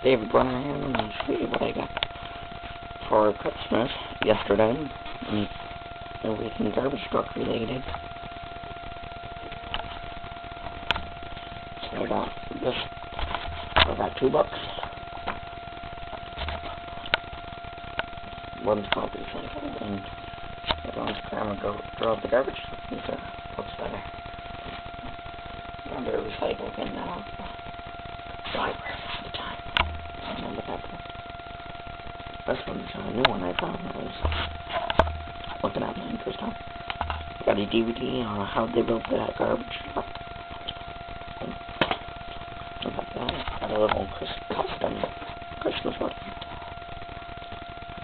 David Brennan and show you what I got for Christmas yesterday. And everything garbage truck related. So I got this. I got $2. One's called recycle, and the one's grandma drove the garbage truck. These are looks better. Remember recycle and driver at the time. I remember that. This one's a new one I found. I was looking at mine first time. Got a DVD on how they built that garbage truck. I got that. Got a little custom Christmas one.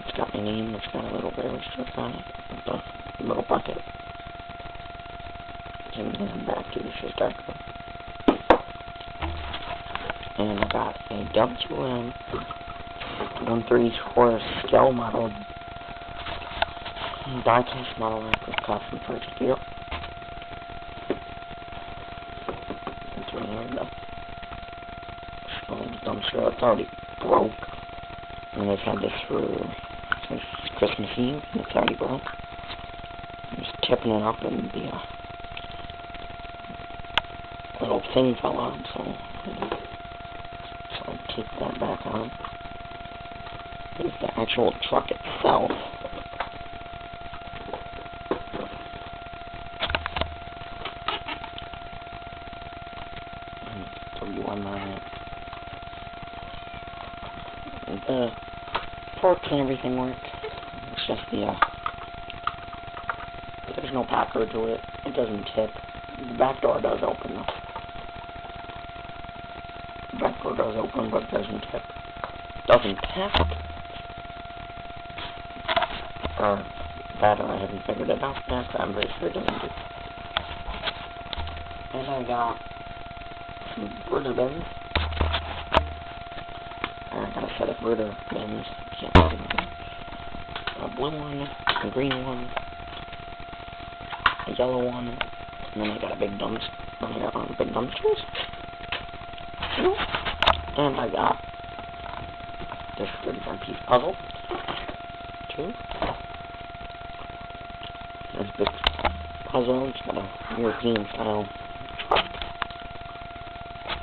It's got my name. It's got a little garbage truck on it. With a little bucket. And then back to the just darker. And I got a WM 134 scale model diecast model I could cut from Purchase Deal. It's right here though. Showing the dumpster. It's already broke. And I've had this since Christmas Eve, and it's already broke. I'm just tipping it up, and the little thing fell out, so I take that back on. Here's the actual truck itself. W1 on it. The forks and everything work. It's just there's no packer to it. It doesn't tip. The back door does open though. The back door does open, but it doesn't tip. Doesn't tip. That I haven't figured it out yet. I'm very sure it doesn't do. And I got some bruder bins. I got a set of bruder bins. Can't see them. A blue one, a green one, a yellow one, and then I got a big dumpster. I got big dumpsters. And I got this 34-piece puzzle. 2. This big puzzle. It's got a European style truck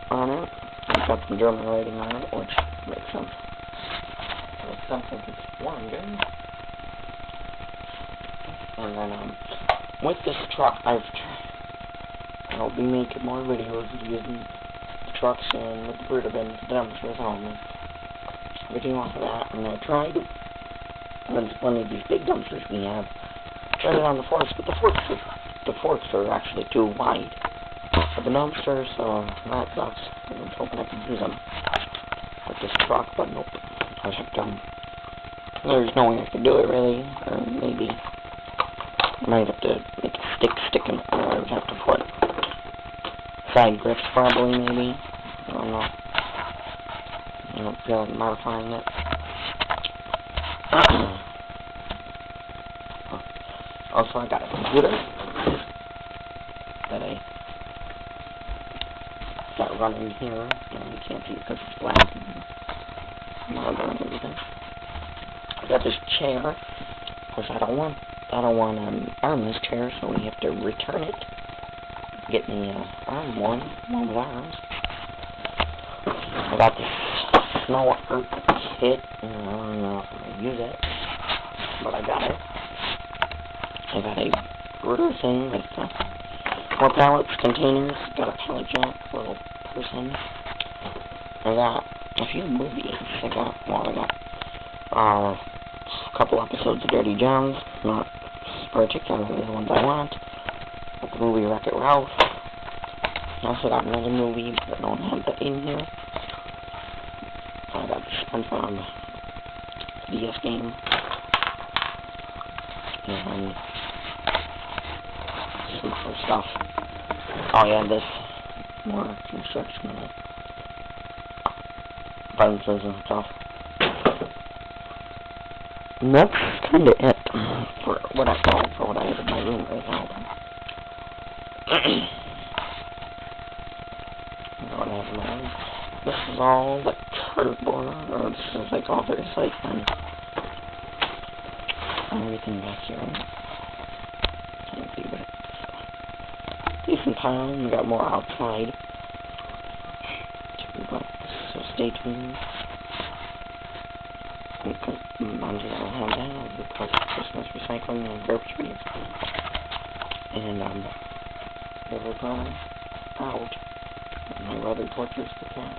on it. It's got some German writing on it, which makes sense. Makes sense if it's longer. And then with this truck, I'll be making more videos using the trucks and with the bruder bins, the dumpsters only. Video off of that, and I tried. And then one of these big dumpsters we have. Tried it on the forks, but the forks are actually too wide for the dumpster, so that sucks. I was hoping I could use them with this truck, but nope. I was there's no way I could do it really, or maybe I might have to make a stick in it, or I would have to put side grips probably, maybe. I don't know. I don't feel like modifying it. Also, I got a computer that I got running here, and you can't see it because it's black. And everything. I got this chair. Of course, I don't want an armless chair, so we have to return it. Get me an arm one with arms. I got this snow earth kit, and I don't know if I'm going to use it, but I got it. I got a bruder thing with 4 pallets, containers, got a pallet jack, little person. I got a few movies. I got a couple episodes of Dirty Johns, not particularly the ones I want. Got the movie Wreck-It Ralph. I also got another movie, but I don't have that in here. I got the SpongeBob DS game. And some other stuff. Oh yeah, this more construction fences and stuff. And that's kind of it for what I have in my room right now. What I have in my room. This is all like cardboard. Or this is like all the recycling. Everything back here. Can't see, but it's decent pile. And we got more outside. So stay tuned. I'm just gonna have that. I'll do Christmas recycling and garbage bags. And we'll go out. And my brother tortures the cat.